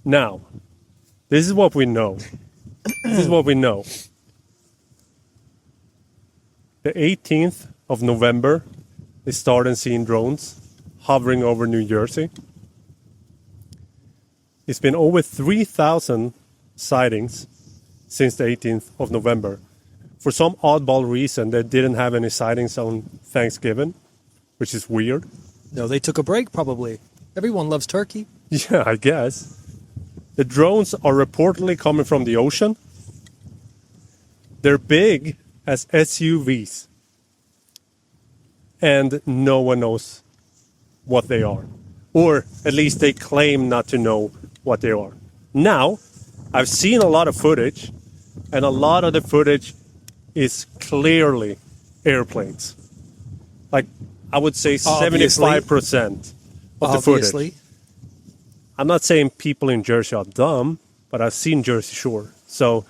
Now, this is what we know. This is what we know. The 18th of November, they started seeing drones hovering over New Jersey. It's been over 3,000 sightings since the 18th of November. For some oddball reason, they didn't have any sightings on Thanksgiving, which is weird. No, they took a break probably. Everyone loves turkey. Yeah, I guess. The drones are reportedly coming from the ocean. They're big as SUVs. And no one knows what they are. Or at least they claim not to know what they are. Now, I've seen a lot of footage, and a lot of the footage is clearly airplanes. Like, I would say 75% of the footage. I'm not saying people in Jersey are dumb, but I've seen Jersey Shore. So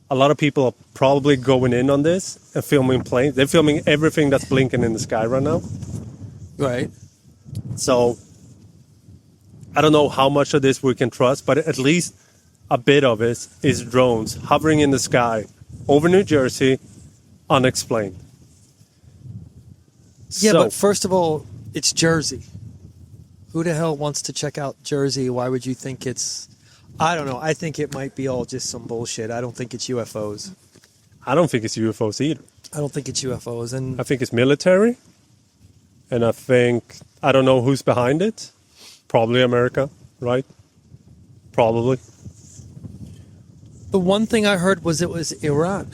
a lot of people are probably going in on this and filming planes. They're filming everything that's blinking in the sky right now. Right. So I don't know how much of this we can trust, but at least a bit of it is drones hovering in the sky over New Jersey, unexplained. Yeah, So, but first of all, it's Jersey. Who the hell wants to check out Jersey? Why would you think it's... I don't know. I think it might be all just some bullshit. I don't think it's UFOs. I don't think it's UFOs either. I don't think it's UFOs. And I think it's military. And I don't know who's behind it. Probably America, right? Probably. the one thing I heard was it was Iran.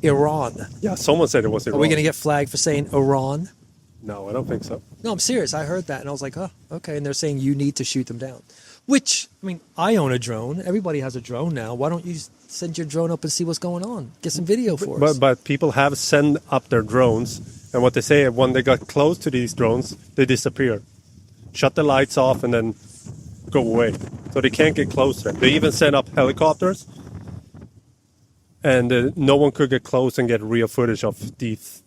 Iran. Yeah, someone said it was Iran. Are we going to get flagged for saying Iran? No, I don't think so. No, I'm serious. I heard that and I was like, oh, okay. And they're saying you need to shoot them down. Which, I mean, I own a drone. Everybody has a drone now. Why don't you send your drone up and see what's going on? Get some video for us. But people have sent up their drones, and what they say, when they got close to these drones, they disappear. Shut the lights off and then go away. So they can't get close to them. They even sent up helicopters, and no one could get close and get real footage of these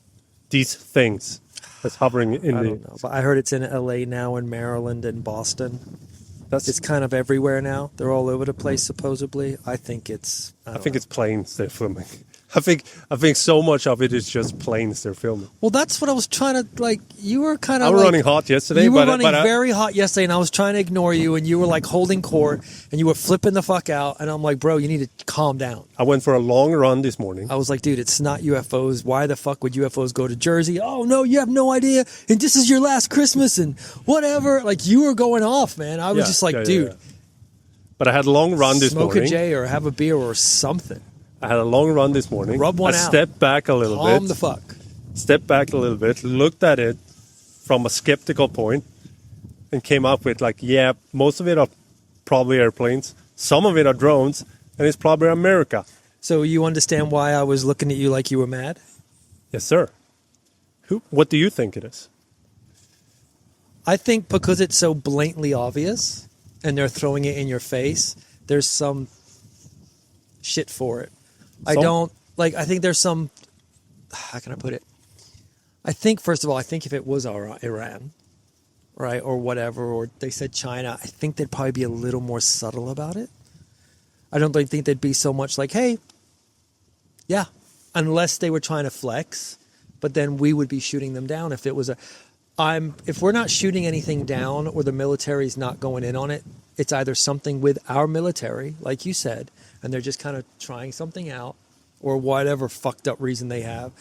things that's hovering in I the... don't know. But I heard it's in LA now, in Maryland, and Boston. That's, It's kind of everywhere now. They're all over the place, supposedly. I think it's... I think it's planes they're filming. I think so much of it is just planes they're filming. Well, that's what I was trying to, like, you were kind of I was running hot yesterday. You were but running very hot yesterday, and I was trying to ignore you, and you were, like, holding court, and you were flipping the fuck out, and I'm like, bro, you need to calm down. I went for a long run this morning. I was like, dude, it's not UFOs. Why the fuck would UFOs go to Jersey? Oh, no, you have no idea, and this is your last Christmas, and whatever. Like, you were going off, man. I was just like, dude. But I had a long run this morning. Smoke a J or have a beer or something. I had a long run this morning. Rub one I out. stepped back a little bit. Calm the fuck. Stepped back a little bit, looked at it from a skeptical point, and came up with, like, yeah, most of it are probably airplanes. Some of it are drones, and it's probably America. So you understand why I was looking at you like you were mad? Yes, sir. What do you think it is? I think because it's so blatantly obvious and they're throwing it in your face, there's some shit for it. I think there's some, how can I put it? I think, first of all, if it was Iran, right, or whatever, or they said China, I think they'd probably be a little more subtle about it. I don't think they'd be so much like, hey, yeah, unless they were trying to flex, but then we would be shooting them down if it was if we're not shooting anything down or the military's not going in on it, it's either something with our military, like you said, and they're just kind of trying something out or whatever fucked up reason they have.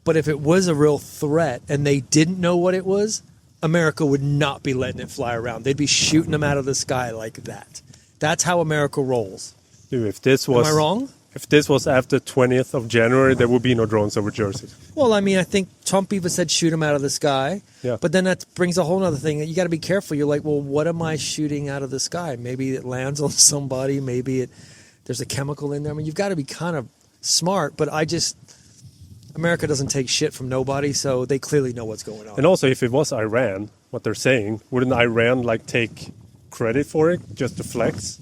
But if it was a real threat and they didn't know what it was, America would not be letting it fly around. They'd be shooting them out of the sky like that. That's how America rolls. Dude, if this was... Am I wrong? If this was after 20th of January, there would be no drones over Jersey. Well, I mean, I think Trump even said shoot them out of the sky. Yeah. But then that brings a whole other thing. You got to be careful. You're like, well, what am I shooting out of the sky? Maybe it lands on somebody. Maybe there's a chemical in there. I mean, you've got to be kind of smart. But America doesn't take shit from nobody, so they clearly know what's going on. And also, if it was Iran, what they're saying, wouldn't Iran take credit for it just to flex?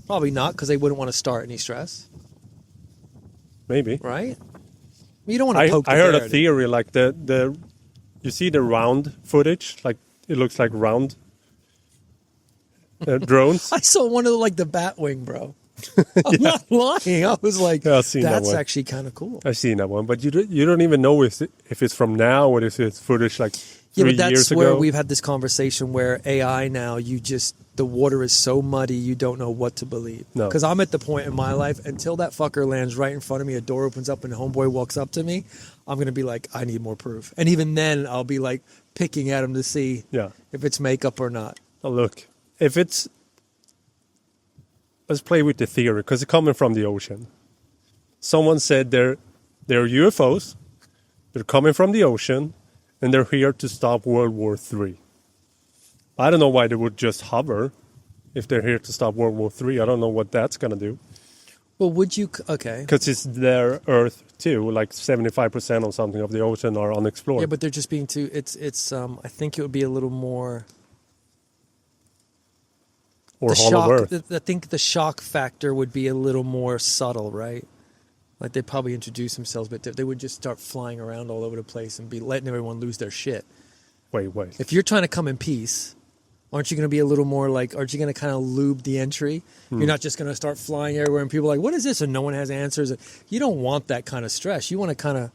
Probably not, because they wouldn't want to start any stress. Maybe. Right? You don't want to poke the I heard bear, a theory, like you see the round footage, like it looks like round. drones. I saw one of the Batwing, bro. I'm not lying. I was like, Yeah, I've seen that that's one. actually kind of cool. I've seen that one, but you don't even know if it's from now or if it's footage like 3 Yeah, but years that's where ago. we've had this conversation where AI now, the water is so muddy, you don't know what to believe. No. Because I'm at the point in my life, until that fucker lands right in front of me, a door opens up and a homeboy walks up to me, I'm going to be like, I need more proof. And even then, I'll be like picking at him to see Yeah. if it's makeup or not. Now look, if it's, let's play with the theory because it's coming from the ocean. Someone said they're UFOs, they're coming from the ocean, and they're here to stop World War III. I don't know why they would just hover if they're here to stop World War III. I don't know what that's going to do. Well, would you, okay. Because it's their Earth too, like 75% or something of the ocean are unexplored. Yeah, but they're just being too, I think it would be a little more, or the Hollow shock, Earth. I think the shock factor would be a little more subtle, right? Like they'd probably introduce themselves, but they would just start flying around all over the place and be letting everyone lose their shit. Wait. If you're trying to come in peace, aren't you going to be a little more like, aren't you going to kind of lube the entry? You're not just going to start flying everywhere and people are like, what is this? And no one has answers. You don't want that kind of stress. You want to kind of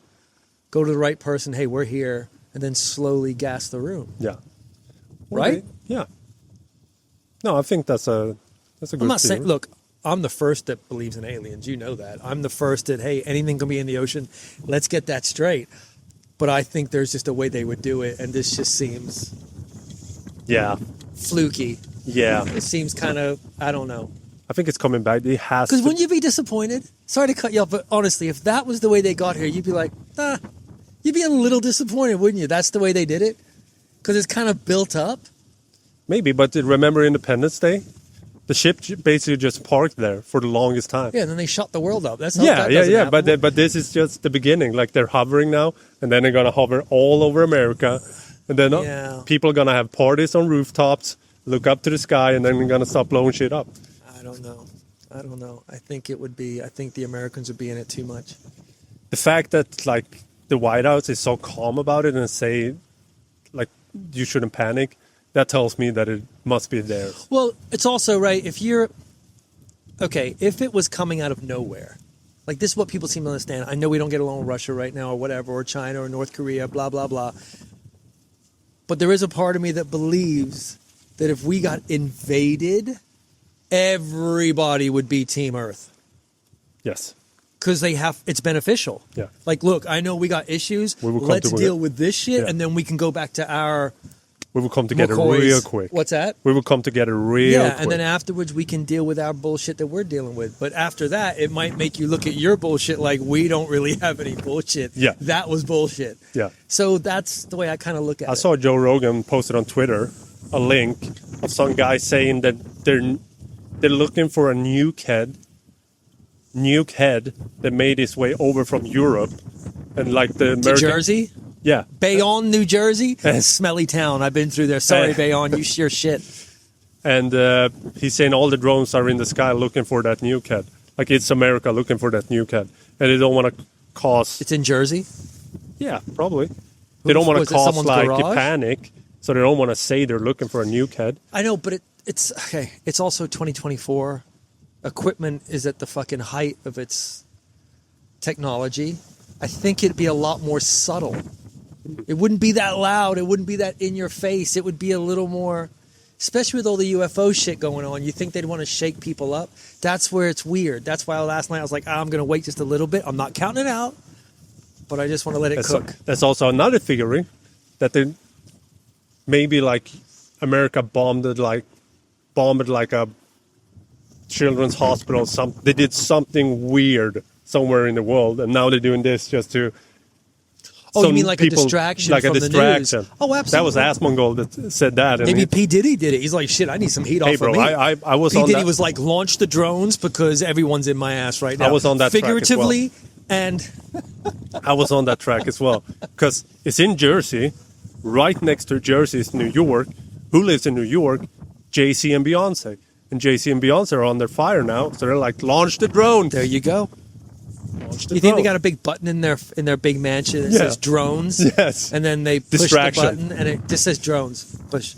go to the right person. Hey, we're here. And then slowly gas the room. Yeah. Right? Yeah. No, I think that's a good I'm not theory. saying, look, I'm the first that believes in aliens. You know that. I'm the first that, hey, anything can be in the ocean. Let's get that straight. But I think there's just a way they would do it. And this just seems Yeah. fluky. Yeah. It seems kind of, I don't know. I think it's coming back. It has Because to. wouldn't you be disappointed? Sorry to cut you off, but honestly, if that was the way they got here, you'd be like, you'd be a little disappointed, wouldn't you? That's the way they did it? Because it's kind of built up. Maybe, but remember Independence Day? The ship basically just parked there for the longest time. Yeah, and then they shut the world up. That's Yeah. that doesn't happen. But this is just the beginning. Like they're hovering now, and then they're gonna hover all over America, and then Yeah. people are gonna have parties on rooftops, look up to the sky, and then they're gonna stop blowing shit up. I don't know. I think the Americans would be in it too much. The fact that like the White House is so calm about it and say like you shouldn't panic, that tells me that it must be theirs. Well, it's also, right, if it was coming out of nowhere, like this is what people seem to understand. I know we don't get along with Russia right now or whatever, or China or North Korea, blah, blah, blah. But there is a part of me that believes that if we got invaded, everybody would be Team Earth. Yes. Because it's beneficial. Yeah. Like, look, I know we got issues. We will come Let's to it. deal with this shit, Yeah. and then we can go back to our We will come together McCoys. real quick. What's that? We will come together real quick. And then afterwards we can deal with our bullshit that we're dealing with. But after that, it might make you look at your bullshit like we don't really have any bullshit. Yeah. That was bullshit. Yeah. So that's the way I kind of look at I it. saw Joe Rogan posted on Twitter a link of some guy saying that they're looking for a nuke head that made its way over from Europe, and like the To American, Jersey? yeah, Bayonne, New Jersey? Uh, Smelly town. I've been through there. Sorry, Uh, Bayonne. You share shit. and he's saying all the drones are in the sky looking for that nuke head, like it's America looking for that nuke head, and they don't want to cause, It's in Jersey? yeah, probably they don't want Was to it cause someone's like garage? a panic, so they don't want to say they're looking for a nuke head. I know, but it's okay. It's also 2024. Equipment is at the fucking height of its technology. I think it'd be a lot more subtle. It wouldn't be that loud. It wouldn't be that in your face. It would be a little more, especially with all the UFO shit going on. You think they'd want to shake people up? That's where it's weird. That's why last night I was like, I'm going to wait just a little bit. I'm not counting it out, but I just want to let it cook. That's also another theory that they maybe like America bombed it like a children's hospital. They did something weird somewhere in the world, and now they're doing this just to. Oh, you some mean like people- a distraction like from a the distraction. news? Oh, absolutely. That was Asmongold that said that. And Maybe he- P. Diddy did it. He's like, shit, I need some heat Hey, off bro, of me. I was P. on Diddy that. was like, launch the drones because everyone's in my ass right now. I was on that track as well. Figuratively and I was on that track as well because it's in Jersey, right next to Jersey is New York. Who lives in New York? Jay-Z and Beyonce. And Jay-Z and Beyonce are on their fire now, so they're like, launch the drone. there you go. Launch the You think they drone. got a big button in their big mansion that Yeah. says drones? Yes. And then they push the Distraction. button and it just says drones. Push.